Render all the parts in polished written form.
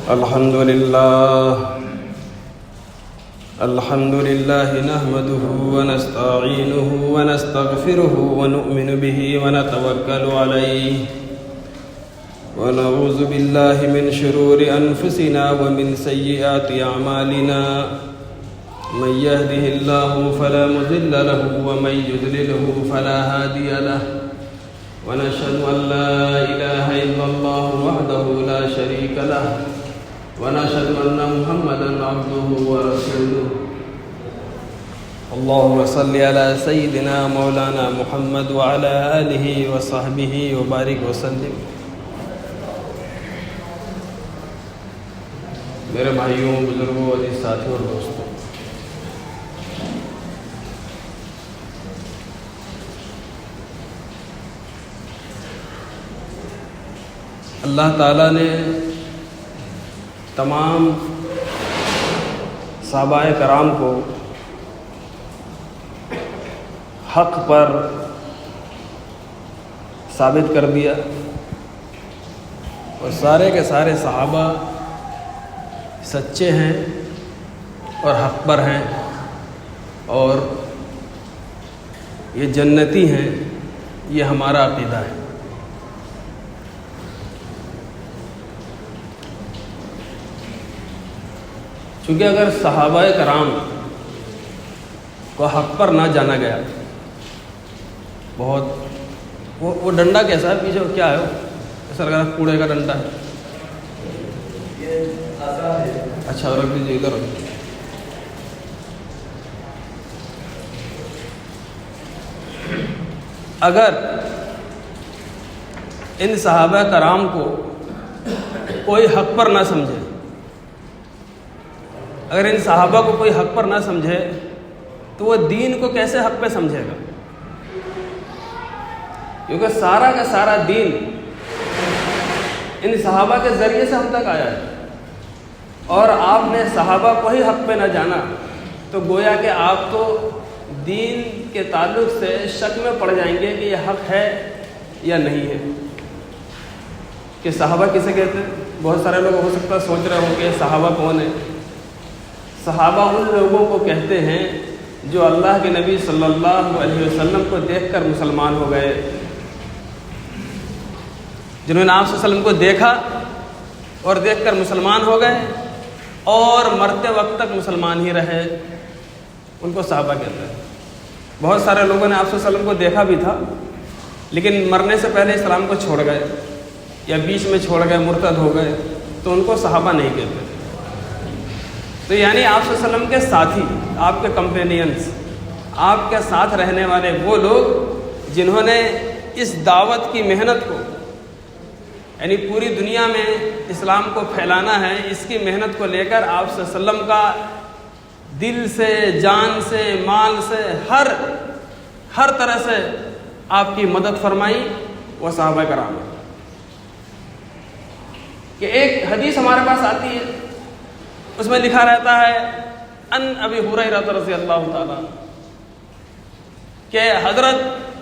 الحمد لله نحمده ونستعينه ونستغفره ونؤمن به ونتوكل عليه ونعوذ بالله من شرور أنفسنا ومن سيئات أعمالنا من يهده الله فلا مضل له ومن يضلله فلا هادي له ونشهد أن لا إله إلا الله وحده لا شريك له ونشهد أن محمدا عبده ورسوله اللهم صل على سيدنا مولانا محمد وعلى آله وصحبه وبارك وسلم. میرے بھائیوں، بزرگوں، عزیز ساتھیوں اور دوستوں، اللہ تعالیٰ نے تمام صحابہ کرام کو حق پر ثابت کر دیا اور سارے کے سارے صحابہ سچے ہیں اور حق پر ہیں اور یہ جنتی ہیں، یہ ہمارا عقیدہ ہے. چونکہ اگر صحابہ کرام کو حق پر نہ جانا گیا، بہت وہ ڈنڈا کیسا ہے پیچھے کیا ہے؟ وہ ایسا لگ رہا ہے کوڑے کا ڈنڈا ہے. اچھا رکھ دیجیے ادھر. اگر ان صحابہ کرام کو کوئی حق پر نہ سمجھے، اگر ان صحابہ کو کوئی حق پر نہ سمجھے تو وہ دین کو کیسے حق پہ سمجھے گا؟ کیونکہ سارا کا سارا دین ان صحابہ کے ذریعے سے ہم تک آیا ہے، اور آپ نے صحابہ کو ہی حق پہ نہ جانا تو گویا کہ آپ تو دین کے تعلق سے شک میں پڑ جائیں گے کہ یہ حق ہے یا نہیں ہے. کہ صحابہ کسے کہتے ہیں؟ بہت سارے لوگ ہو سکتا ہے سوچ رہے ہوں کہ صحابہ کون ہے. صحابہ ان لوگوں کو کہتے ہیں جو اللہ کے نبی صلی اللہ علیہ وسلم کو دیکھ کر مسلمان ہو گئے، جنہوں نے آپ صلی اللہ علیہ وسلم کو دیکھا اور دیکھ کر مسلمان ہو گئے اور مرتے وقت تک مسلمان ہی رہے، ان کو صحابہ کہتے ہیں. بہت سارے لوگوں نے آپ صلی اللہ علیہ وسلم کو دیکھا بھی تھا لیکن مرنے سے پہلے اسلام کو چھوڑ گئے یا بیچ میں چھوڑ گئے، مرتد ہو گئے، تو ان کو صحابہ نہیں کہتے. تو یعنی آپ صلی اللہ علیہ وسلم کے ساتھی، آپ کے کمپینینز، آپ کے ساتھ رہنے والے وہ لوگ جنہوں نے اس دعوت کی محنت کو، یعنی پوری دنیا میں اسلام کو پھیلانا ہے، اس کی محنت کو لے کر آپ صلی اللہ علیہ وسلم کا دل سے، جان سے، مال سے، ہر طرح سے آپ کی مدد فرمائی، وہ صحابہ کرام ہیں. کہ ایک حدیث ہمارے پاس آتی ہے، اس میں لکھا رہتا ہے ان ابی ہریرہ رضی اللہ تعالیٰ، کہ حضرت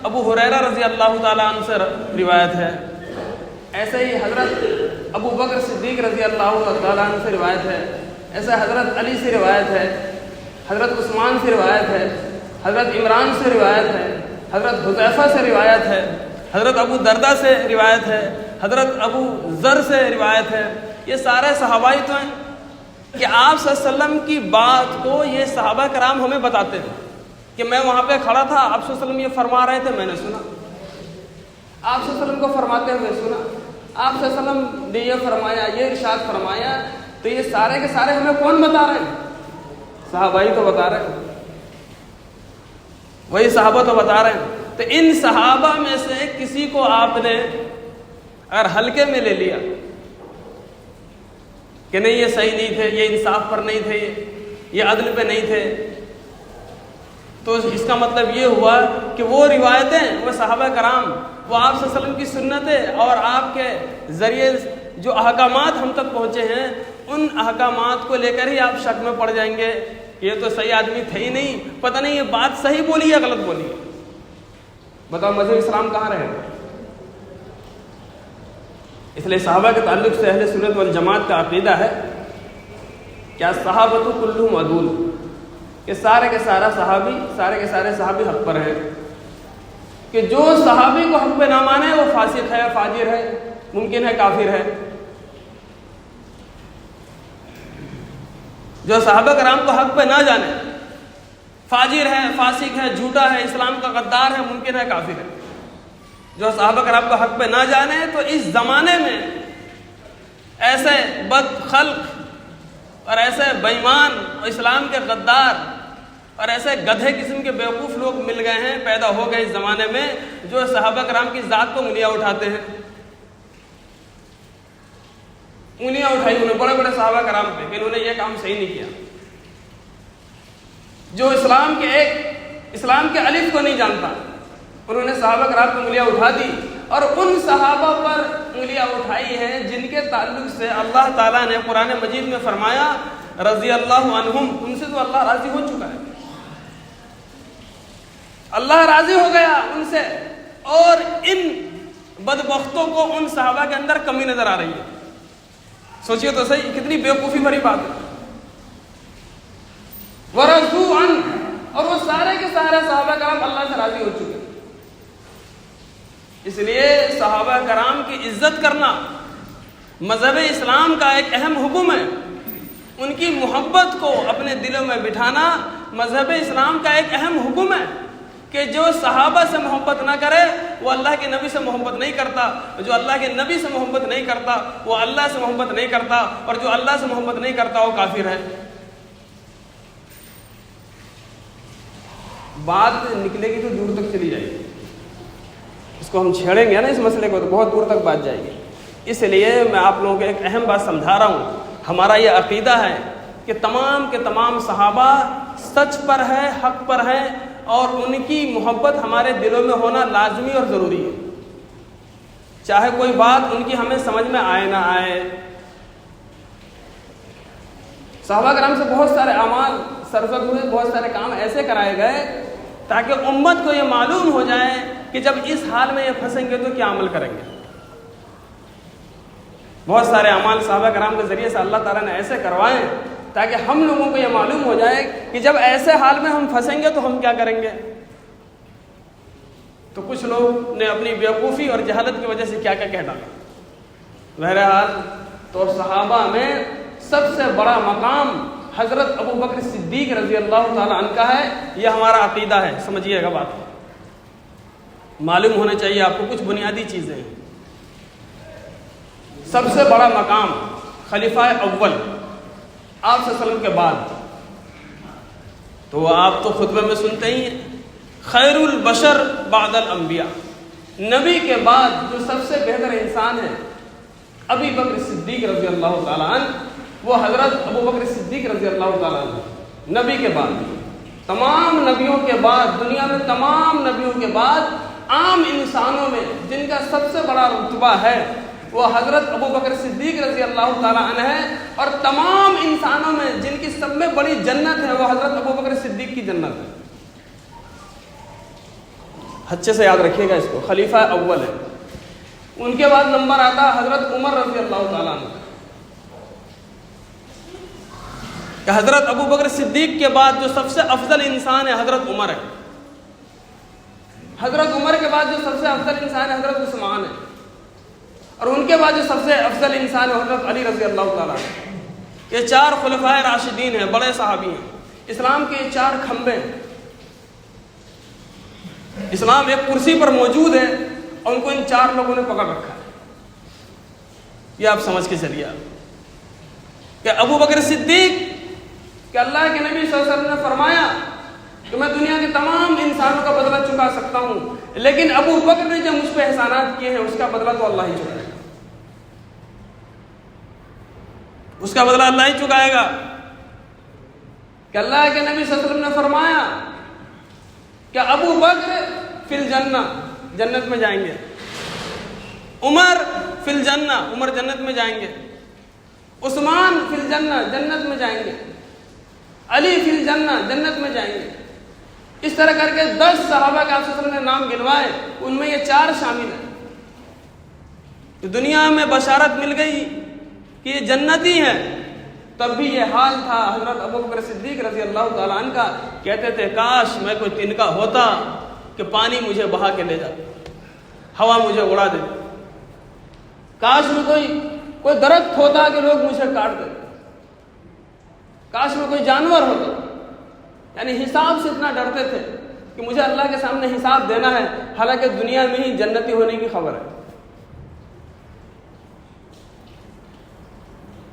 ابو ہریرہ رضی اللہ تعالیٰ عنہ سے روایت ہے. ایسے ہی حضرت ابو بکر صدیق رضی اللہ تعالیٰ عنہ سے روایت ہے. ایسے حضرت علی سے روایت ہے، حضرت عثمان سے روایت ہے، حضرت عمران سے روایت ہے، حضرت حذیفہ سے روایت ہے، حضرت ابو دردہ سے روایت ہے، حضرت ابو ذر سے روایت ہے. یہ سارے صحابائی تو ہیں کہ آپ صلی اللہ علیہ وسلم کی بات کو یہ صحابہ کرام ہمیں بتاتے ہیں کہ میں وہاں پہ کھڑا تھا، آپ صلی اللہ علیہ وسلم یہ فرما رہے تھے، میں نے سنا. آپ صلی اللہ علیہ وسلم کو فرماتے ہوئے سنا، آپ صلی اللہ علیہ وسلم نے یہ فرمایا، یہ ارشاد فرمایا. تو یہ سارے کے سارے ہمیں کون بتا رہے ہیں؟ صحابائی تو بتا رہے ہیں، وہی صحابہ تو بتا رہے ہیں. تو ان صحابہ میں سے کسی کو آپ نے اگر ہلکے میں لے لیا کہ نہیں یہ صحیح نہیں تھے، یہ انصاف پر نہیں تھے، یہ عدل پہ نہیں تھے، تو اس کا مطلب یہ ہوا کہ وہ روایتیں، وہ صحابہ کرام، وہ آپ صلی اللہ علیہ وسلم کی سنتیں اور آپ کے ذریعے جو احکامات ہم تک پہنچے ہیں، ان احکامات کو لے کر ہی آپ شک میں پڑ جائیں گے کہ یہ تو صحیح آدمی تھے ہی نہیں، پتہ نہیں یہ بات صحیح بولی یا غلط بولی. بتاؤ مذہب اسلام کہاں رہے گا؟ اس لیے صحابہ کے تعلق سے اہل سنت والجماعت کا عقیدہ ہے کیا صحابۃ کلہم عدول، کہ سارے کے سارے صحابی حق پر ہیں، کہ جو صحابی کو حق پہ نہ مانے وہ فاسق ہے، فاجر ہے، ممکن ہے کافر ہے۔ جو صحابہ کرام کو حق پہ نہ جانے، فاجر ہے، فاسق ہے، جھوٹا ہے، اسلام کا غدار ہے، ممکن ہے کافر ہے۔ جو صحابہ کرام کو حق پہ نہ جانے تو اس زمانے میں ایسے بد خلق اور ایسے بے ایمان اور اسلام کے غدار اور ایسے گدھے قسم کے بیوقوف لوگ مل گئے ہیں، پیدا ہو گئے اس زمانے میں، جو صحابہ کرام کی ذات کو انگلیاں اٹھاتے ہیں۔ انگلیاں اٹھائی انہوں نے بڑے بڑے صحابہ کرام پہ کہ انہوں نے یہ کام صحیح نہیں کیا۔ جو اسلام کے الف کو نہیں جانتا، انہوں نے صحابہ کرام پہ انگلیاں اٹھا دی، اور ان صحابہ پر انگلیاں اٹھائی ہیں جن کے تعلق سے اللہ تعالیٰ نے قرآن مجید میں فرمایا رضی اللہ عنہم، ان سے تو اللہ راضی ہو چکا ہے، اللہ راضی ہو گیا ان سے، اور ان بدبختوں کو ان صحابہ کے اندر کمی نظر آ رہی ہے۔ سوچئے تو صحیح، کتنی بیوقوفی بھری بات ہے۔ وَرَضُوا عَنْهُ، اور وہ سارے کے سارے صحابہ کرام اللہ سے راضی ہو چکے۔ اس لیے صحابہ کرام کی عزت کرنا مذہب اسلام کا ایک اہم حکم ہے، ان کی محبت کو اپنے دلوں میں بٹھانا مذہب اسلام کا ایک اہم حکم ہے، کہ جو صحابہ سے محبت نہ کرے وہ اللہ کے نبی سے محبت نہیں کرتا، جو اللہ کے نبی سے محبت نہیں کرتا وہ اللہ سے محبت نہیں کرتا، اور جو اللہ سے محبت نہیں کرتا وہ کافر ہے۔ بات نکلے گی تو دور تک چلی جائے گی، اس کو ہم چھیڑیں گے نا اس مسئلے کو تو بہت دور تک بات جائے گی۔ اس لیے میں آپ لوگوں کو ایک اہم بات سمجھا رہا ہوں، ہمارا یہ عقیدہ ہے کہ تمام کے تمام صحابہ سچ پر ہے، حق پر ہیں، اور ان کی محبت ہمارے دلوں میں ہونا لازمی اور ضروری ہے، چاہے کوئی بات ان کی ہمیں سمجھ میں آئے نہ آئے۔ صحابہ کرام سے بہت سارے اعمال سرزد ہوئے، بہت سارے کام ایسے کرائے گئے تاکہ امت کو یہ معلوم ہو جائے کہ جب اس حال میں یہ پھنسیں گے تو کیا عمل کریں گے۔ بہت سارے اعمال صحابہ کرام کے ذریعے سے اللہ تعالیٰ نے ایسے کروائے تاکہ ہم لوگوں کو یہ معلوم ہو جائے کہ جب ایسے حال میں ہم پھنسیں گے تو ہم کیا کریں گے۔ تو کچھ لوگ نے اپنی بیوقوفی اور جہالت کی وجہ سے کیا کیا کہہ ڈالا۔ بہرحال تو صحابہ میں سب سے بڑا مقام حضرت ابو بکر صدیق رضی اللہ تعالیٰ عنہ کا ہے، یہ ہمارا عقیدہ ہے، سمجھیے گا بات کو، معلوم ہونا چاہیے آپ کو کچھ بنیادی چیزیں۔ سب سے بڑا مقام خلیفہ اول آپ صلی اللہ علیہ وسلم کے بعد، تو آپ تو خطبے میں سنتے ہی ہیں خیر البشر بعد الانبیاء، نبی کے بعد جو سب سے بہتر انسان ہے ابی بکر صدیق رضی اللہ تعالیٰ عنہ، وہ حضرت ابو بکر صدیق رضی اللہ تعالیٰ عنہ نبی کے بعد، تمام نبیوں کے بعد، دنیا میں تمام نبیوں کے بعد عام انسانوں میں جن کا سب سے بڑا رتبہ ہے وہ حضرت ابو بکر صدیق رضی اللہ تعالیٰ عنہ ہے، اور تمام انسانوں میں جن کی سب میں بڑی جنت ہے وہ حضرت ابو بکر صدیق کی جنت ہے۔ اچھے سے یاد رکھیے گا اس کو، خلیفہ اول ہے۔ ان کے بعد نمبر آتا حضرت عمر رضی اللہ تعالیٰ عنہ، کہ حضرت ابو بکر صدیق کے بعد جو سب سے افضل انسان ہے حضرت عمر ہے، حضرت عمر کے بعد جو سب سے افضل انسان ہے حضرت عثمان ہے، اور ان کے بعد جو سب سے افضل انسان ہے حضرت علی رضی اللہ تعالیٰ عنہ۔ یہ چار خلفائے راشدین ہیں، بڑے صحابی ہیں، اسلام کے چار کھمبے ہیں۔ اسلام ایک کرسی پر موجود ہے اور ان کو ان چار لوگوں نے پکڑ رکھا ہے۔ یہ آپ سمجھ کے چلیے کہ ابو بکر صدیق کہ اللہ کے نبی صلی اللہ علیہ وسلم نے فرمایا کہ میں دنیا کے تمام انسانوں کا بدلہ چکا سکتا ہوں، لیکن ابو بکر نے جو مجھ پہ احسانات کیے ہیں اس کا بدلہ تو اللہ ہی چکائے گا، اس کا بدلہ اللہ ہی چکائے گا۔ کہ اللہ کے نبی صلی اللہ علیہ وسلم نے فرمایا کہ ابو بکر فی الجنہ، جنت میں جائیں گے، عمر فی الجنہ، عمر جنت میں جائیں گے، عثمان فی الجنہ، جنت میں جائیں گے، علی فی الجنہ، جنت میں جائیں گے۔ اس طرح کر کے 10 صحابہ کے آپ صلی اللہ علیہ وسلم نے نام گنوائے، ان میں یہ 4 شامل ہیں۔ کہ دنیا میں بشارت مل گئی کہ یہ جنتی ہیں، تب بھی یہ حال تھا حضرت ابوبکر صدیق رضی اللہ تعالیٰ عنہ کا. کہتے تھے کاش میں کوئی تنکا ہوتا کہ پانی مجھے بہا کے لے جاتا، ہوا مجھے اڑا دے. کاش میں کوئی درخت ہوتا کہ لوگ مجھے کاٹ دیتے. کاش میں کوئی جانور ہوتا. یعنی حساب سے اتنا ڈرتے تھے کہ مجھے اللہ کے سامنے حساب دینا ہے، حالانکہ دنیا میں ہی جنتی ہونے کی خبر ہے.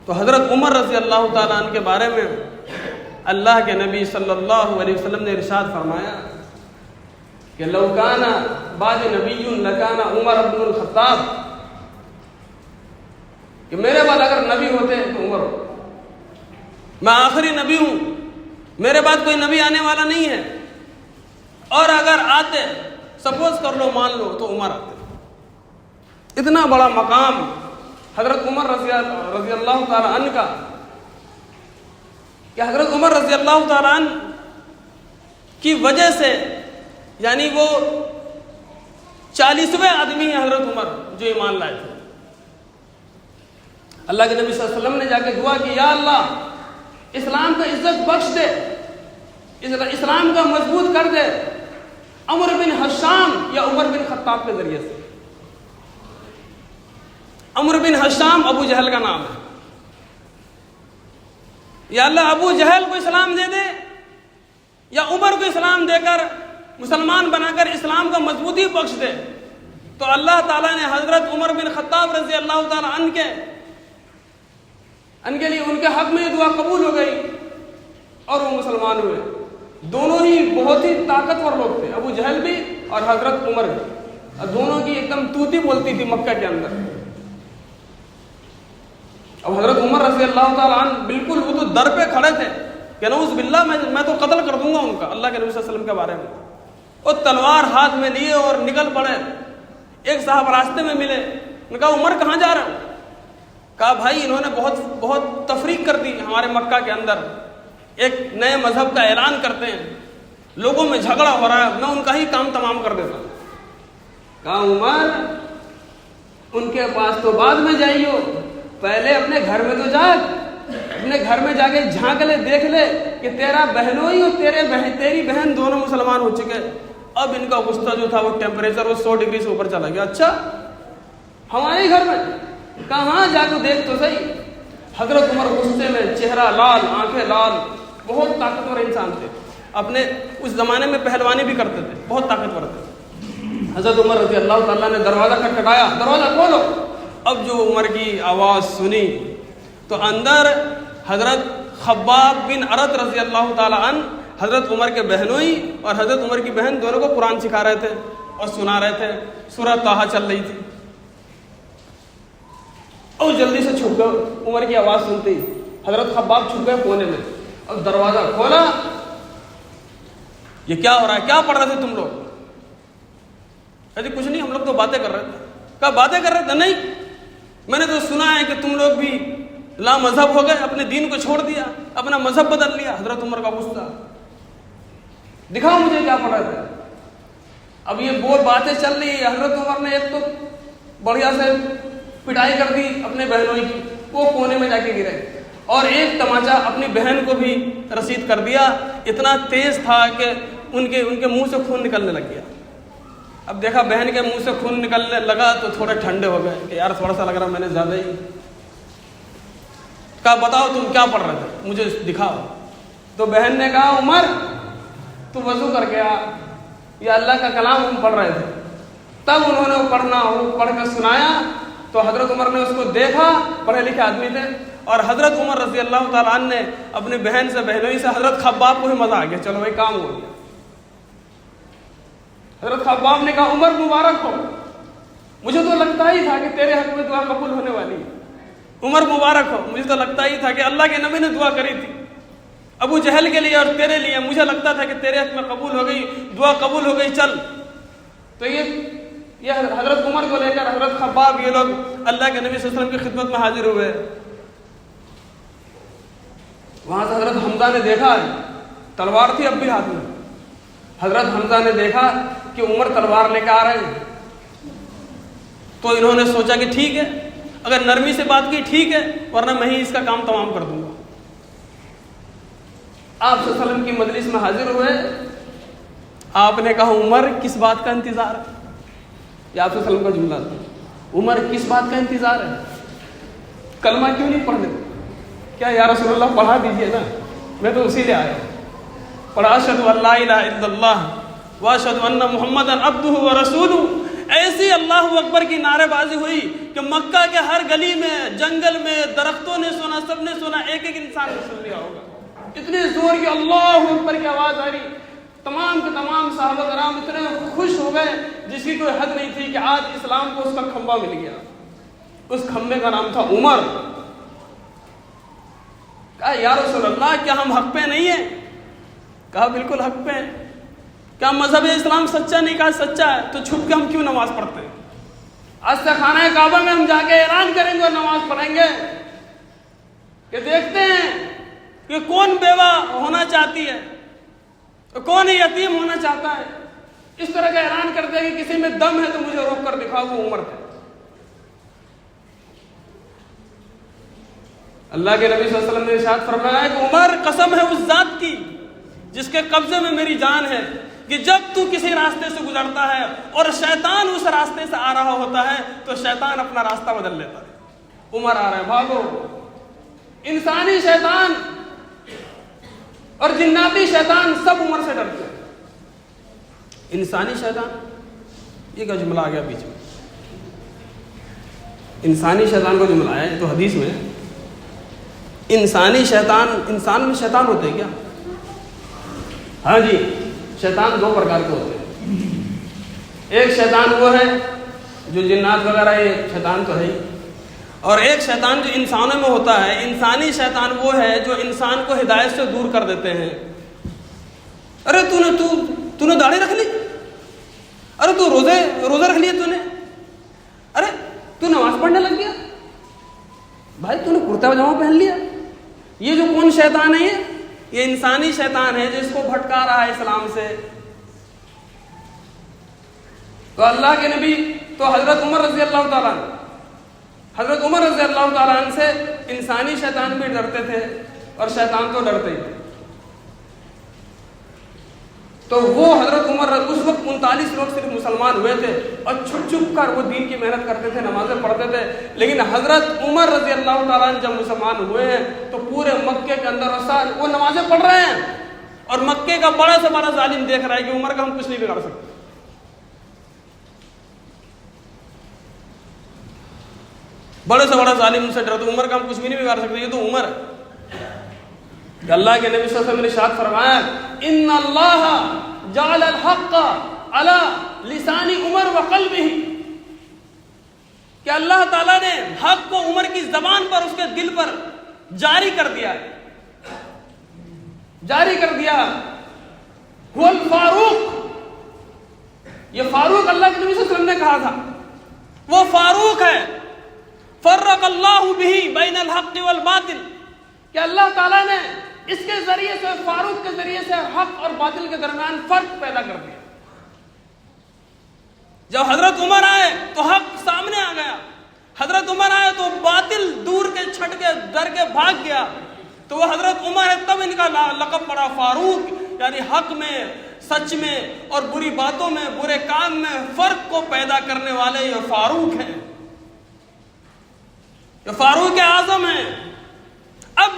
تو حضرت عمر رضی اللہ تعالیٰ عنہ کے بارے میں اللہ کے نبی صلی اللہ علیہ وسلم نے ارشاد فرمایا کہ لو کان بعد نبی لکان عمر بن الخطاب، کہ میرے بعد اگر نبی ہوتے تو عمر ہو. میں آخری نبی ہوں، میرے بعد کوئی نبی آنے والا نہیں ہے، اور اگر آتے سپوز کر لو مان لو تو عمر آتے. اتنا بڑا مقام حضرت عمر رضی اللہ تعالیٰ عنہ کا کہ حضرت عمر رضی اللہ تعالیٰ عنہ کی وجہ سے، یعنی وہ 40ویں آدمی ہیں حضرت عمر جو ایمان لائے تھے. اللہ کے نبی صلی اللہ علیہ وسلم نے جا کے دعا کی، یا اللہ اسلام کا عزت بخش دے، اسلام کا مضبوط کر دے عمر بن حشام یا عمر بن خطاب کے ذریعے سے. عمر بن حشام ابو جہل کا نام ہے. یا اللہ ابو جہل کو اسلام دے دے یا عمر کو اسلام دے کر مسلمان بنا کر اسلام کا مضبوطی بخش دے. تو اللہ تعالیٰ نے حضرت عمر بن خطاب رضی اللہ تعالیٰ عنہ کے لیے ان کے حق میں یہ دعا قبول ہو گئی اور وہ مسلمان ہوئے. دونوں ہی بہت ہی طاقتور لوگ تھے، ابو جہل بھی اور حضرت عمر بھی، اور دونوں کی ایک دم توتی بولتی تھی مکہ کے اندر. اب حضرت عمر رضی اللہ تعالیٰ عنہ بالکل وہ تو در پہ کھڑے تھے کہ نعوذ باللہ میں تو قتل کر دوں گا ان کا، اللہ کے نبی صلی اللہ علیہ وسلم کے بارے میں. وہ تلوار ہاتھ میں لیے اور نکل پڑے. ایک صاحب راستے میں ملے، نے کہا عمر کہاں جا رہے ہو؟ کہا بھائی انہوں نے بہت تفریق کر دی ہمارے مکہ کے اندر، ایک نئے مذہب کا اعلان کرتے ہیں، لوگوں میں جھگڑا ہو رہا ہے، میں ان کا ہی کام تمام کر دیتا ہوں. کہا عمر ان کے پاس تو بعد میں جائیو، پہلے اپنے گھر میں تو جا، اپنے گھر میں جا کے جھانک لے، دیکھ لے کہ تیرا بہنوئی اور تیری بہن دونوں مسلمان ہو چکے. اب ان کا غصہ جو تھا وہ ٹیمپریچر وہ 100 ڈگری سے اوپر چلا گیا. اچھا ہمارے گھر میں؟ کہاں جا کے دیکھ تو صحیح. حضرت عمر غصے میں، چہرہ لال، آنکھیں لال، بہت طاقتور انسان تھے. اپنے اس زمانے میں پہلوانی بھی کرتے تھے، بہت طاقتور تھے. حضرت عمر رضی اللہ تعالیٰ نے دروازہ کھٹکھٹایا، دروازہ کھولو. اب جو عمر کی آواز سنی تو اندر حضرت خباب بن ارت رضی اللہ تعالیٰ عنہ حضرت عمر کے بہنوئی اور حضرت عمر کی بہن دونوں کو قرآن سکھا رہے تھے اور سنا رہے تھے. سورہ طٰہٰ چل رہی تھی. اور جلدی سے چھپ گئے. عمر کی آواز سنتے ہی حضرت خباب چھپ گئے کونے میں. اب دروازہ کھولا، یہ کیا ہو رہا ہے؟ کیا پڑھ رہے تھے تم لوگ؟ کہتے کچھ نہیں، ہم لوگ تو باتیں کر رہے تھے. کہا باتیں کر رہے تھے؟ نہیں، میں نے تو سنا ہے کہ تم لوگ بھی لا مذہب ہو گئے، اپنے دین کو چھوڑ دیا، اپنا مذہب بدل لیا. حضرت عمر کا غصہ، دکھاؤ مجھے کیا پڑھ رہے تھے. اب یہ باتیں چل رہی ہے. حضرت عمر نے ایک تو بڑھیا سے پٹائی کر دی اپنے بہنوئی کی، وہ کونے میں جا کے گرے، اور ایک تماچا اپنی بہن کو بھی رسید کر دیا. اتنا تیز تھا کہ ان کے منہ سے خون نکلنے لگ گیا. اب دیکھا بہن کے منہ سے خون نکلنے لگا تو تھوڑے ٹھنڈے ہو گئے کہ یار تھوڑا سا لگ رہا میں نے زیادہ ہی. کہا بتاؤ تم کیا پڑھ رہے تھے، مجھے دکھاؤ. تو بہن نے کہا عمر تو وضو کر کے آ، یہ اللہ کا کلام ہم پڑھ رہے تھے. تب انہوں نے وہ پڑھ کر سنایا. تو حضرت عمر نے اس کو دیکھا، پڑھے لکھے آدمی تھے، اور حضرت عمر رضی اللہ تعالیٰ عنہ نے اپنی بہن سے بہنوئی سے حضرت خباب کو ہی مزہ آ گیا، چلو بھائی کام ہو گیا. حضرت خباب نے کہا عمر مبارک ہو، مجھے تو لگتا ہی تھا کہ تیرے حق میں دعا قبول ہونے والی ہے. عمر مبارک ہو، مجھے تو لگتا ہی تھا کہ اللہ کے نبی نے دعا کری تھی ابو جہل کے لیے اور تیرے لیے، مجھے لگتا تھا کہ تیرے حق میں قبول ہو گئی، دعا قبول ہو گئی، چل. تو یہ حضرت عمر کو لے کر حضرت خباب یہ لوگ اللہ کے نبی صلی اللہ علیہ وسلم کی خدمت میں حاضر ہوئے. وہاں سے حضرت حمزہ نے دیکھا، تلوار تھی اب بھی ہاتھ میں. حضرت حمزہ نے دیکھا کہ عمر تلوار لے کے آ رہے ہیں. تو انہوں نے سوچا کہ ٹھیک ہے، اگر نرمی سے بات کی ٹھیک ہے، ورنہ میں ہی اس کا کام تمام کر دوں گا۔ آپ صلی اللہ علیہ وسلم کی مجلس میں حاضر ہوئے، آپ نے کہا عمر کس بات کا انتظار ہے؟ یہ آپ صلی اللہ علیہ وسلم کا جملہ تھا، عمر کس بات کا انتظار ہے؟ کلمہ کیوں نہیں پڑھ دیتے؟ کیا یا رسول اللہ پڑھا دیجئے نا، میں تو اسی لیے آیا ہوں۔ پڑھا اشہد ان لا الہ الا اللہ واشہد ان محمدا عبدہ ورسولہ۔ ایسی اللہ اکبر کی نعرے بازی ہوئی کہ مکہ کے ہر گلی میں، جنگل میں، درختوں نے سنا، سب نے سنا، ایک ایک انسان نے سن لیا ہوگا۔ اتنے زور کی اللہ اکبر کی آواز آ رہی، تمام کے تمام صحابہ کرام اتنے خوش ہو گئے جس کی کوئی حد نہیں تھی کہ آج اسلام کو اس کا کھمبا مل گیا۔ اس کھمبے کا نام تھا عمر۔ کہا یا رسول اللہ کیا ہم حق پہ نہیں ہیں؟ کہا بالکل حق پہ ہیں۔ کیا مذہب اسلام سچا نہیں؟ کہا سچا ہے۔ تو چھپ کے ہم کیوں نماز پڑھتے ہیں؟ آج سے خانہ کعبہ میں ہم جا کے اعلان کریں گے اور نماز پڑھیں گے کہ دیکھتے ہیں کہ کون بیوہ ہونا چاہتی ہے، کون یتیم ہونا چاہتا ہے۔ اس طرح کا اعلان کرتے ہیں کہ کسی میں دم ہے تو مجھے روک کر دکھاؤ، وہ عمر تھے۔ اللہ کے نبی صلی اللہ علیہ وسلم نے ارشاد فرمایا کہ عمر قسم ہے اس ذات کی جس کے قبضے میں میری جان ہے کہ جب تو کسی راستے سے گزرتا ہے اور شیطان اس راستے سے آ رہا ہوتا ہے تو شیطان اپنا راستہ بدل لیتا ہے۔ عمر آ رہا ہے، بھاگو۔ انسانی شیطان اور جناتی شیطان سب عمر سے ڈرتے ہیں۔ انسانی شیطان، یہ کیا جملہ آ گیا بیچ میں؟ انسانی شیطان کو جملہ ہے تو حدیث میں انسانی شیطان، انسان میں شیطان ہوتے ہیں کیا؟ ہاں جی، شیطان دو پرکار کے ہوتے ہیں۔ ایک شیطان وہ ہے جو جنات وغیرہ، یہ شیطان تو ہے ہی، اور ایک شیطان جو انسانوں میں ہوتا ہے۔ انسانی شیطان وہ ہے جو انسان کو ہدایت سے دور کر دیتے ہیں۔ ارے تو نے داڑھی رکھ لی، ارے تو روزے رکھ لیے، ارے تو نماز پڑھنے لگ گیا، بھائی تو نے کرتا پاجامہ پہن لیا۔ یہ جو کون شیطان ہے؟ یہ انسانی شیطان ہے جس کو بھٹکا رہا ہے اسلام سے۔ تو اللہ کے نبی تو حضرت عمر رضی اللہ تعالیٰ عنہ، حضرت عمر رضی اللہ تعالیٰ عنہ سے انسانی شیطان بھی ڈرتے تھے اور شیطان تو ڈرتے ہی تھے۔ تو وہ حضرت عمر اس وقت 39 لوگ صرف مسلمان ہوئے تھے اور چھپ چھپ کر وہ دین کی محنت کرتے تھے، نمازیں پڑھتے تھے۔ لیکن حضرت عمر رضی اللہ تعالیٰ عنہ جب مسلمان ہوئے ہیں تو پورے مکے کے اندر وہ نمازیں پڑھ رہے ہیں اور مکے کا بڑا سے بڑا ظالم دیکھ رہا ہے کہ عمر کا ہم کچھ نہیں بگاڑ سکتے۔ بڑے سے بڑا ظالم ان سے ڈرتے، عمر کا ہم کچھ بھی نہیں بگاڑ سکتے، یہ تو عمر ہے۔ اللہ کے نبی صلی اللہ علیہ وسلم نے ارشاد فرمایا ان اللہ جعل الحق علی لسان عمر وقلبہ، کہ اللہ تعالیٰ نے حق کو عمر کی زبان پر، اس کے دل پر جاری کر دیا، جاری کر دیا۔ هو الفاروق، یہ فاروق اللہ کے نبی صلی اللہ علیہ وسلم نے کہا تھا، وہ فاروق ہے۔ فرق اللہ بہ بین الحق والباطل، کہ اللہ تعالیٰ نے اس کے ذریعے سے، فاروق کے ذریعے سے حق اور باطل کے درمیان فرق پیدا کر دیا۔ جب حضرت عمر آئے تو حق سامنے آ گیا، حضرت عمر آئے تو باطل دور کے چھٹ کے ڈر کے بھاگ گیا۔ تو وہ حضرت عمر ہے، تب ان کا لقب پڑا فاروق، یعنی حق میں، سچ میں اور بری باتوں میں، برے کام میں فرق کو پیدا کرنے والے یہ فاروق ہیں، یہ فاروق اعظم ہیں۔ اب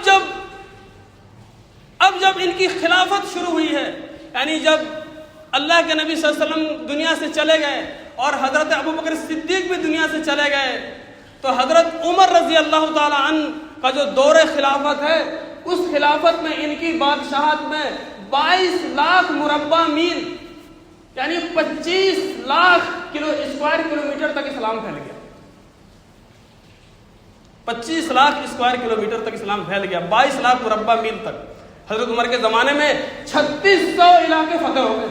جب ان کی خلافت شروع ہوئی ہے، یعنی جب اللہ کے نبی صلی اللہ علیہ وسلم دنیا سے چلے گئے اور حضرت ابوبکر صدیق بھی دنیا سے چلے گئے، تو حضرت عمر رضی اللہ تعالی عنہ کا جو دور خلافت ہے، اس خلافت میں ان کی بادشاہت میں 22 لاکھ مربع میل، یعنی 25 لاکھ اسکوائر کلومیٹر تک اسلام پھیل گیا۔ 25 لاکھ اسکوائر کلومیٹر تک اسلام پھیل گیا، 22 لاکھ مربع میل تک۔ حضرت عمر کے زمانے میں 3600 علاقے فتح ہو گئے،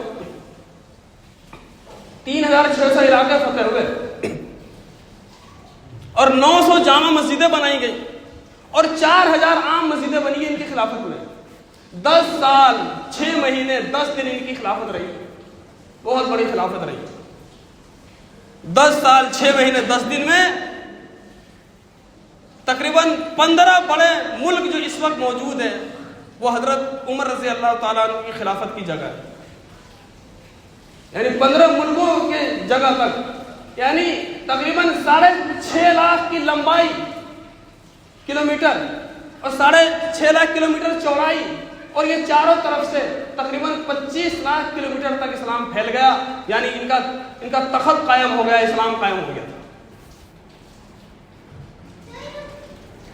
3600 علاقے فتح ہوئے، اور 900 جامع مسجدیں بنائی گئی اور 4000 عام مسجدیں بنی ان کی خلافت میں۔ 10 سال 6 مہینے 10 دن ان کی خلافت رہی، بہت بڑی خلافت رہی۔ 10 سال 6 مہینے 10 دن میں تقریباً 15 بڑے ملک جو اس وقت موجود ہیں وہ حضرت عمر رضی اللہ تعالیٰ عنہ کی خلافت کی جگہ ہے. یعنی 15 ملکوں کے جگہ تک، یعنی تقریباً 6.5 لاکھ کی لمبائی کلومیٹر اور 6.5 لاکھ کلومیٹر چوڑائی، اور یہ چاروں طرف سے تقریباً 25 لاکھ کلومیٹر تک اسلام پھیل گیا. یعنی ان کا تخت قائم ہو گیا، اسلام قائم ہو گیا.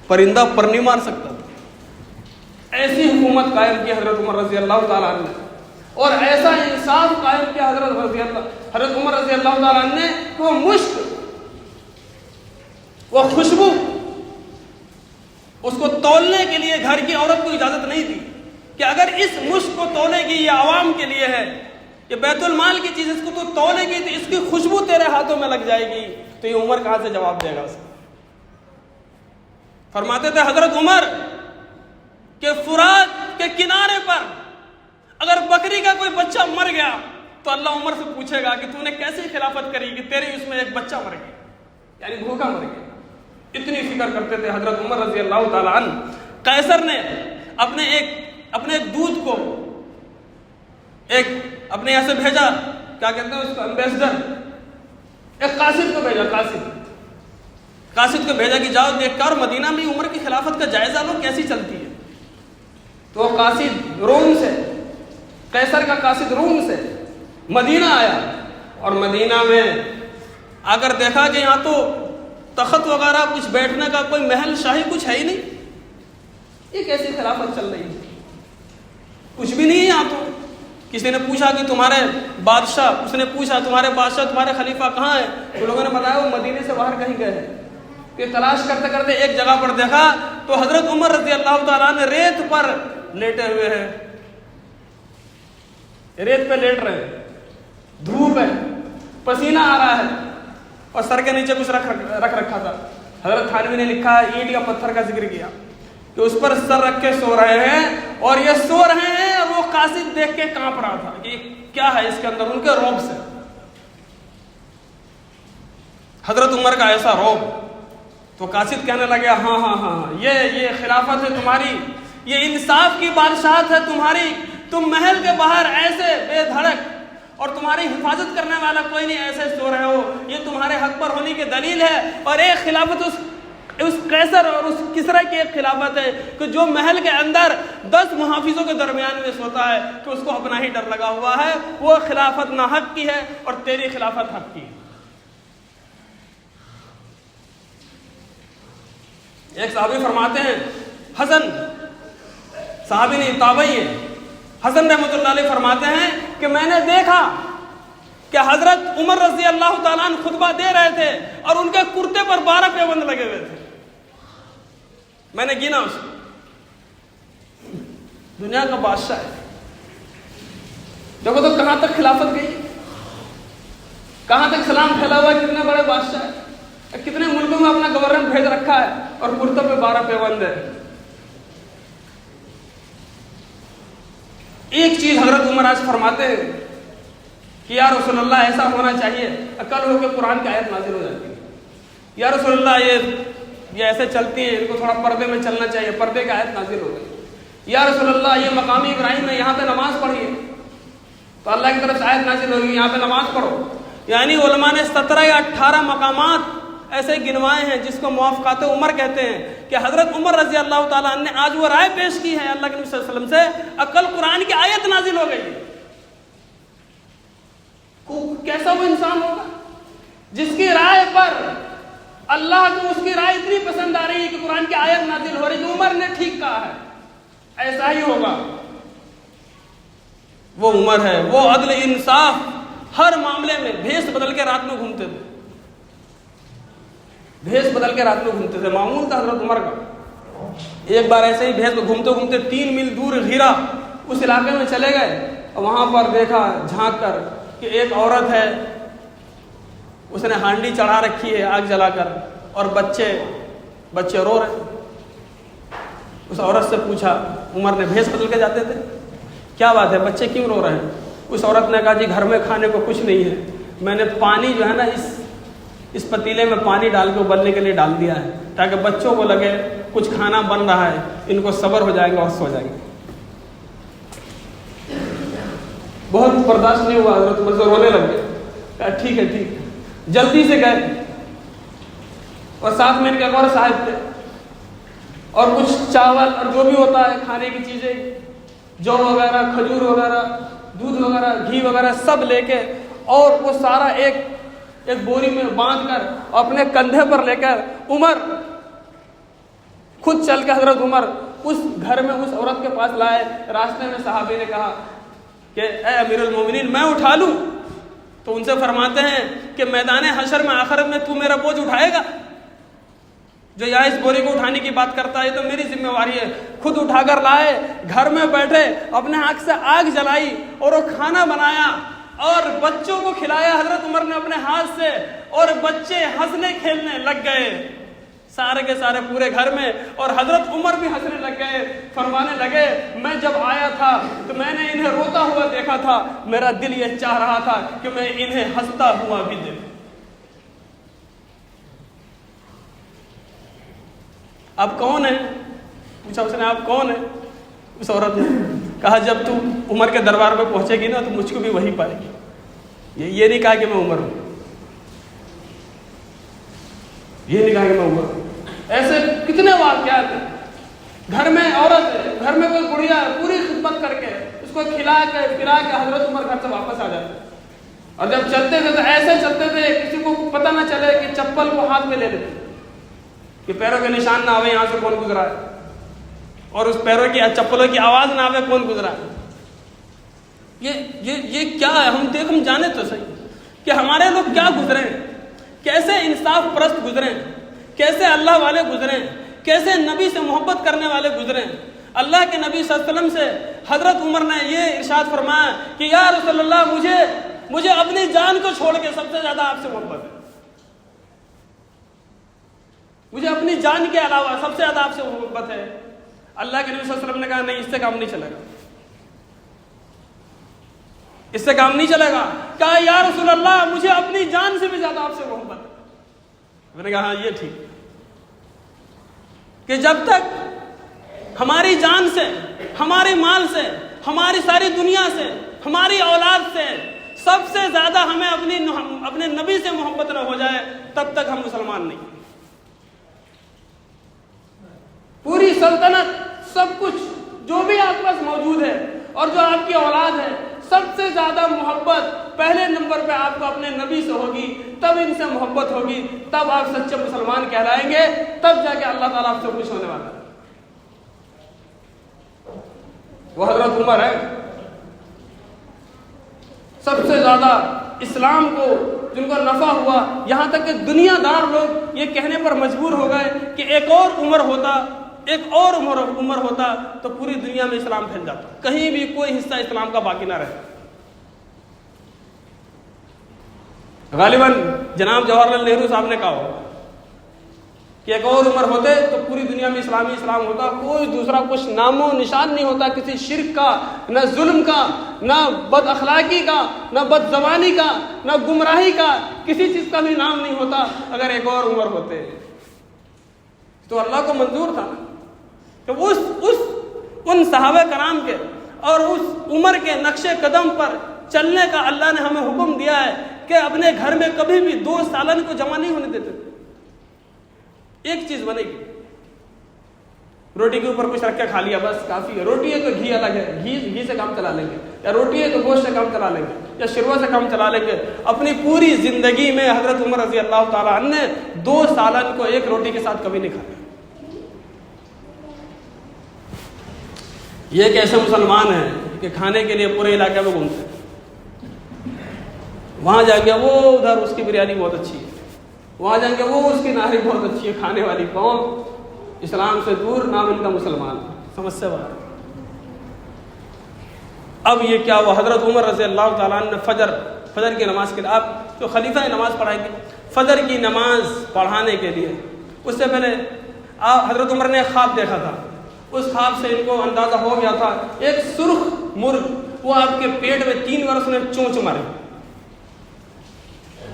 پرندہ پر نہیں مار سکتا تھا. ایسی حکومت قائم کی حضرت عمر رضی اللہ تعالیٰ عنہ نے، اور ایسا انصاف قائم کیا حضرت عمر رضی اللہ تعالیٰ عنہ نے. وہ مشک، وہ خوشبو، اس کو تولنے کے لیے گھر کی عورت کو اجازت نہیں دی کہ اگر اس مشک کو تولے گی یہ عوام کے لیے ہے، یہ بیت المال کی چیز، اس کو تو تولے گی تو اس کی خوشبو تیرے ہاتھوں میں لگ جائے گی، تو یہ عمر کہاں سے جواب دے گا اسے. فرماتے تھے حضرت عمر کہ فرات کے کنارے پر اگر بکری کا کوئی بچہ مر گیا تو اللہ عمر سے پوچھے گا کہ تو نے کیسی خلافت کری کہ تیرے اس میں ایک بچہ مر گیا، یعنی بھوکا مر گیا. اتنی فکر کرتے تھے حضرت عمر رضی اللہ تعالیٰ عنہ. قیصر نے اپنے ایک دودھ کو اپنے یہاں سے بھیجا، کیا کہتے ہیں اس کو، ایمبیسڈر، ایک قاصد کو بھیجا. قاصد کو بھیجا کہ جاؤ دیکھ کر مدینہ میں عمر کی خلافت کا جائزہ لو کیسی چلتی ہے. تو وہ قاصد روم سے، قیصر کا قاصد روم سے مدینہ آیا، اور مدینہ میں آ کر دیکھا کہ یہاں تو تخت وغیرہ کچھ بیٹھنے کا کوئی محل شاہی کچھ ہے ہی نہیں. یہ کیسی خلافت چل رہی ہے؟ کچھ بھی نہیں ہے یہاں. تو کسی نے پوچھا کہ تمہارے بادشاہ، اس نے پوچھا تمہارے بادشاہ تمہارے خلیفہ کہاں ہیں؟ تو لوگوں نے بتایا وہ مدینے سے باہر کہیں گئے ہیں. کہ تلاش کرتے کرتے ایک جگہ پر دیکھا تو حضرت عمر رضی اللہ تعالیٰ نے ریت پر لیٹے ہوئے ہیں، ریت پہ لیٹ رہے ہیں، دھوپ ہے، پسینہ آ رہا ہے، اور سر کے نیچے کچھ رکھ رکھا تھا. حضرت تھانوی نے لکھا ہے، اینٹ یا پتھر کا ذکر کیا کہ اس پر سر رکھ کے سو رہے ہیں، اور یہ سو رہے ہیں اور وہ قاصد دیکھ کے کانپ رہا تھا کہ کیا ہے اس کے اندر، ان کے رعب سے. حضرت عمر کا ایسا رعب. تو قاصد کہنے لگے ہاں یہ خلافت ہے تمہاری، یہ انصاف کی بادشاہت ہے تمہاری. تم محل کے باہر ایسے بے دھڑک اور تمہاری حفاظت کرنے والا کوئی نہیں، ایسے سو رہے ہو، یہ تمہارے حق پر ہونے کی دلیل ہے. اور ایک خلافت اس قیصر اور اس کسرا کی ایک خلافت ہے کہ جو محل کے اندر 10 محافظوں کے درمیان میں سوتا ہے کہ اس کو اپنا ہی ڈر لگا ہوا ہے. وہ خلافت نہ حق کی ہے اور تیری خلافت حق کی ہے. ایک صحابی فرماتے ہیں، حسن صحابی نہیں تابعی ہے، حسن رحمۃ اللہ علیہ فرماتے ہیں کہ میں نے دیکھا کہ حضرت عمر رضی اللہ تعالیٰ عنہ خطبہ دے رہے تھے اور ان کے کرتے پر 12 پیوند لگے ہوئے تھے. میں نے گنا اس کو. دنیا کا بادشاہ ہے، دیکھو تو کہاں تک خلافت گئی، کہاں تک سلام پھیلا ہوا ہے، کتنے بڑے بادشاہ ہے، کتنے ملکوں میں اپنا گورنر بھیج رکھا ہے اور کرتے پہ 12 پیوند ہے. ایک چیز حضرت عمر آج فرماتے ہیں کہ یا رسول اللہ ایسا ہونا چاہیے، عقل ہو کے قرآن کی آیت نازل ہو جاتی ہے. یا رسول اللہ یہ ایسے چلتی ہے، ان کو تھوڑا پردے میں چلنا چاہیے، پردے کی آیت نازل ہو گئی. یا رسول اللہ یہ مقامی ابراہیم نے یہاں پہ نماز پڑھی ہے تو اللہ کی طرف سے آیت نازل ہوگی یہاں پہ نماز پڑھو. یعنی علماء نے 17 یا 18 مقامات ایسے گنوائے ہیں جس کو موافقات عمر کہتے ہیں کہ حضرت عمر رضی اللہ تعالیٰ عنہ نے آج وہ رائے پیش کی ہے اللہ کے نبی صلی اللہ علیہ وسلم سے، عقل قرآن کی آیت نازل ہو گئی. کیسا وہ انسان ہوگا جس کی رائے پر اللہ کو اس کی رائے اتنی پسند آ رہی ہے کہ قرآن کی آیت نازل ہو رہی ہے کہ عمر نے ٹھیک کہا ہے. ایسا ہی ہوگا. وہ عمر ہے، وہ عدل انصاف، ہر معاملے میں بھیس بدل کے رات میں گھومتے تھے، بھیس بدل کے رات میں گھومتے تھے. معمول تھا حضرت عمر کا. ایک بار ایسے ہی بھیس میں گھومتے گھومتے 3 میل دور غیرہ اس علاقے میں چلے گئے اور وہاں پر دیکھا جھانک کر کہ ایک عورت ہے، اس نے ہانڈی چڑھا رکھی ہے آگ جلا کر، اور بچے رو رہے. اس عورت سے پوچھا، عمر نے بھیس بدل کے جاتے تھے، کیا بات ہے بچے کیوں رو رہے ہیں؟ اس عورت نے کہا جی گھر میں کھانے کو کچھ نہیں ہے، میں نے پانی جو ہے نا اس اس پتیلے میں پانی ڈال کے ابلنے کے لیے ڈال دیا ہے تاکہ بچوں کو لگے کچھ کھانا بن رہا ہے، ان کو صبر ہو جائے گا اور سو جائیں گے۔ بہت برداشت نہیں ہوا، حضرت عمر سے رونے لگ گئے، کہا ٹھیک ہے ٹھیک ہے، جلدی سے گئے اور ساتھ میں ان کے اور صاحب تھے اور کچھ چاول اور جو بھی ہوتا ہے کھانے کی چیزیں، جو وغیرہ، کھجور وغیرہ، دودھ وغیرہ، گھی وغیرہ سب لے کے اور وہ سارا ایک بوری میں باندھ کر اپنے کندھے پر لے کر عمر خود چل کے حضرت عمر اس گھر میں اس عورت کے پاس لائے۔ راستے میں صحابی نے کہا کہ اے امیر المومنین میں اٹھا لوں؟ تو ان سے فرماتے ہیں کہ میدان حشر میں آخرت میں تو میرا بوجھ اٹھائے گا؟ جو یہاں اس بوری کو اٹھانے کی بات کرتا ہے تو میری ذمہ داری ہے۔ خود اٹھا کر لائے، گھر میں بیٹھے، اپنے ہاتھ سے آگ جلائی اور وہ کھانا بنایا اور بچوں کو کھلایا حضرت عمر نے اپنے ہاتھ سے، اور بچے ہنسنے کھیلنے لگ گئے سارے کے سارے پورے گھر میں، اور حضرت عمر بھی ہنسنے لگ گئے، فرمانے لگے میں جب آیا تھا تو میں نے انہیں روتا ہوا دیکھا تھا، میرا دل یہ چاہ رہا تھا کہ میں انہیں ہنستا ہوا بھی دیکھوں۔ آپ کون ہیں؟ پوچھا اس نے آپ کون ہیں؟ اس عورت نے کہا جب تو عمر کے دربار میں پہنچے گی نا تو مجھ کو بھی وہی پائے گی۔ یہ نہیں کہا کہ میں عمر ہوں، یہ نہیں کہا کہ میں عمر ہوں۔ ایسے کتنے واقعات ہیں، گھر میں عورت ہے، گھر میں کوئی بڑھیا ہے، پوری خدمت کر کے اس کو کھلا کے پلا کے حضرت عمر گھر سے واپس آ جاتے، اور جب چلتے تھے تو ایسے چلتے تھے کسی کو پتہ نہ چلے کہ چپل کو ہاتھ میں لے لیتے کہ پیروں کے نشان نہ آوے یہاں سے کون گزرا ہے، اور اس پیروں کی چپلوں کی آواز نہ آوے کون گزرا ہے۔ یہ کیا ہے؟ ہم جانے تو صحیح کہ ہمارے لوگ کیا گزرے ہیں، کیسے انصاف پرست گزرے ہیں، کیسے اللہ والے گزرے ہیں، کیسے نبی سے محبت کرنے والے گزرے ہیں۔ اللہ کے نبی صلی اللہ علیہ وسلم سے حضرت عمر نے یہ ارشاد فرمایا کہ یا رسول اللہ مجھے اپنی جان کو چھوڑ کے سب سے زیادہ آپ سے محبت ہے، مجھے اپنی جان کے علاوہ سب سے زیادہ آپ سے محبت ہے۔ اللہ کے نبی صلی اللہ علیہ وسلم نے کہا نہیں، اس سے کام نہیں چلے گا، اس سے کام نہیں چلے گا۔ کہا یا رسول اللہ مجھے اپنی جان سے بھی زیادہ آپ سے محبت ہے۔ میں نے کہا ہاں یہ ٹھیک کہ جب تک ہماری جان سے، ہمارے مال سے، ہماری ساری دنیا سے، ہماری اولاد سے سب سے زیادہ ہمیں اپنے نبی سے محبت نہ ہو جائے تب تک ہم مسلمان نہیں۔ پوری سلطنت، سب کچھ جو بھی آپ کے پاس موجود ہے اور جو آپ کی اولاد ہے، سب سے زیادہ محبت پہلے نمبر پہ آپ کو اپنے نبی سے ہوگی، تب ان سے محبت ہوگی، تب آپ سچے مسلمان کہلائیں گے، تب جا کے اللہ تعالیٰ آپ سے خوش ہونے والا ہے۔ وہ حضرت عمر ہے سب سے زیادہ اسلام کو جن کو نفع ہوا، یہاں تک کہ دنیا دار لوگ یہ کہنے پر مجبور ہو گئے کہ ایک اور عمر ہوتا تو پوری دنیا میں اسلام پھیل جاتا، کہیں بھی کوئی حصہ اسلام کا باقی نہ رہے۔ غالباً جناب جواہر لال نہرو صاحب نے کہا ہوگا کہ ایک اور عمر ہوتے تو پوری دنیا میں اسلام ہوتا، کوئی دوسرا کچھ نام و نشان نہیں ہوتا، کسی شرک کا، نہ ظلم کا، نہ بد اخلاقی کا، نہ بد زبانی کا، نہ گمراہی کا، کسی چیز کا بھی نام نہیں ہوتا اگر ایک اور عمر ہوتے۔ تو اللہ کو منظور تھا کہ ان صحابہ کرام کے اور اس عمر کے نقش قدم پر چلنے کا اللہ نے ہمیں حکم دیا ہے کہ اپنے گھر میں کبھی بھی 2 سالن کو جمع نہیں ہونے دیتے، ایک چیز بنے گی، روٹی کے اوپر کچھ رکھ کے کھا لیا بس کافی ہے، روٹی ہے تو گھی الگ ہے، گھی سے کام چلا لیں گے، یا روٹی ہے تو گوشت سے کام چلا لیں گے، یا شروع سے کام چلا لیں گے۔ اپنی پوری زندگی میں حضرت عمر رضی اللہ تعالیٰ عنہ نے 2 سالن کو ایک روٹی کے ساتھ کبھی نہیں کھایا۔ یہ کیسے مسلمان ہیں کہ کھانے کے لیے پورے علاقے میں گھومتے ہیں، وہاں جائیں گے وہ ادھر اس کی بریانی بہت اچھی ہے، وہاں جائیں گے وہ اس کی نہاری بہت اچھی ہے، کھانے والی قوم اسلام سے دور، نام ان کا مسلمان، سمجھ سے باہر۔ اب یہ کیا ہوا، حضرت عمر رضی اللہ تعالیٰ عنہ نے فجر کی نماز کے لیے، آپ جو خلیفہ نماز پڑھائیں گے فجر کی نماز پڑھانے کے لیے، اس سے پہلے حضرت عمر نے خواب دیکھا تھا، اس خواب سے ان کو اندازہ ہو گیا تھا ایک سرخ مرغ وہ آپ کے پیٹ میں 3 بار اس نے چونچ مارے،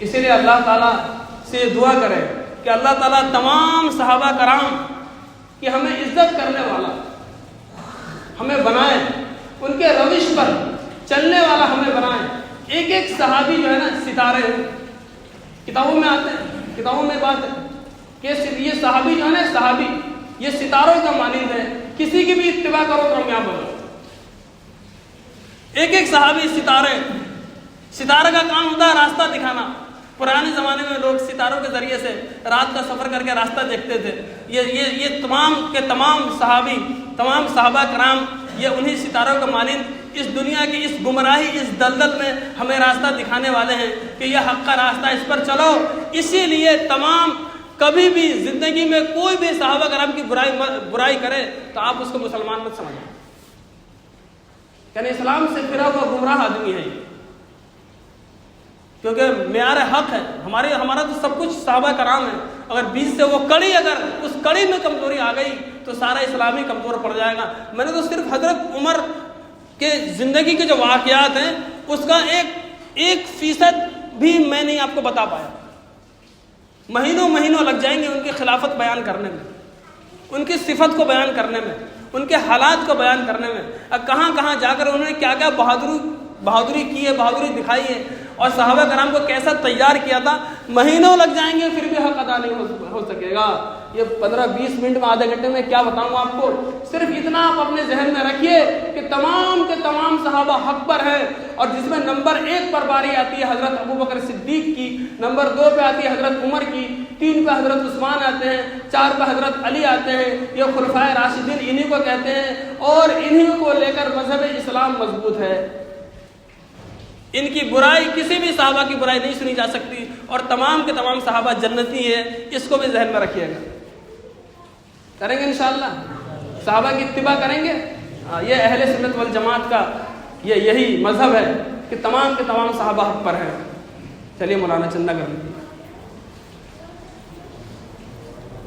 اسی لیے اللہ تعالیٰ سے دعا کرے کہ اللہ تعالیٰ تمام صحابہ کرام کی ہمیں عزت کرنے والا ہمیں بنائے، ان کے روش پر چلنے والا ہمیں بنائے۔ ایک ایک صحابی جو ہے نا ستارے ہیں، کتابوں میں آتے ہیں، کتابوں میں بات ہے کہ یہ صحابی جو ہے نا، صحابی یہ ستاروں کا مانند ہے، کسی کی بھی اتباع کرو کامیاب بنو۔ ایک ایک صحابی ستارے کا کام ہوتا ہے راستہ دکھانا۔ پرانے زمانے میں لوگ ستاروں کے ذریعے سے رات کا سفر کر کے راستہ دیکھتے تھے۔ یہ تمام کے تمام صحابی، تمام صحابہ کرام یہ انہی ستاروں کا مانند اس دنیا کی اس گمراہی، اس دلدل میں ہمیں راستہ دکھانے والے ہیں کہ یہ حق کا راستہ، اس پر چلو۔ اسی لیے تمام کبھی بھی زندگی میں کوئی بھی صحابہ کرام کی برائی کرے تو آپ اس کو مسلمان مت سمجھیں، یعنی اسلام سے پھرا ہوا گمراہ آدمی ہے، کیونکہ معیار حق ہے ہمارا تو سب کچھ صحابہ کرام ہے۔ اگر بیچ سے وہ کڑی، اگر اس کڑی میں کمزوری آ گئی تو سارا اسلام ہی کمزور پڑ جائے گا۔ میں نے تو صرف حضرت عمر کے زندگی کے جو واقعات ہیں اس کا 1% بھی میں نہیں آپ کو بتا پایا۔ مہینوں لگ جائیں گے ان کی خلافت بیان کرنے میں، ان کی صفت کو بیان کرنے میں، ان کے حالات کو بیان کرنے میں، کہاں کہاں جا کر انہوں نے کیا کیا بہادری کی ہے، بہادری دکھائی ہے، اور صحابہ کرام کو کیسا تیار کیا تھا۔ مہینوں لگ جائیں گے پھر بھی حق ادا نہیں ہو سکے گا۔ یہ 15-20 منٹ میں، آدھے گھنٹے میں کیا بتاؤں آپ کو، صرف اتنا آپ اپنے ذہن میں رکھیے کہ تمام کے تمام صحابہ حق پر ہیں، اور جس میں نمبر 1 پر باری آتی ہے حضرت ابوبکر صدیق کی، نمبر 2 پہ آتی ہے حضرت عمر کی، 3 پہ حضرت عثمان آتے ہیں، 4 پہ حضرت علی آتے ہیں۔ یہ خلفائے راشدین انہی کو کہتے ہیں، اور انہی کو لے کر مذہب اسلام مضبوط ہے۔ ان کی برائی، کسی بھی صحابہ کی برائی نہیں سنی جا سکتی، اور تمام کے تمام صحابہ جنتی ہیں، اس کو بھی ذہن میں رکھیے گا۔ کریں گے انشاءاللہ، صحابہ کی اتباع کریں گے۔ یہ اہل سنت والجماعت کا یہی مذہب ہے کہ تمام کے تمام صحابہ حق پر ہیں۔ چلیے مولانا چندہ کر لیجیے۔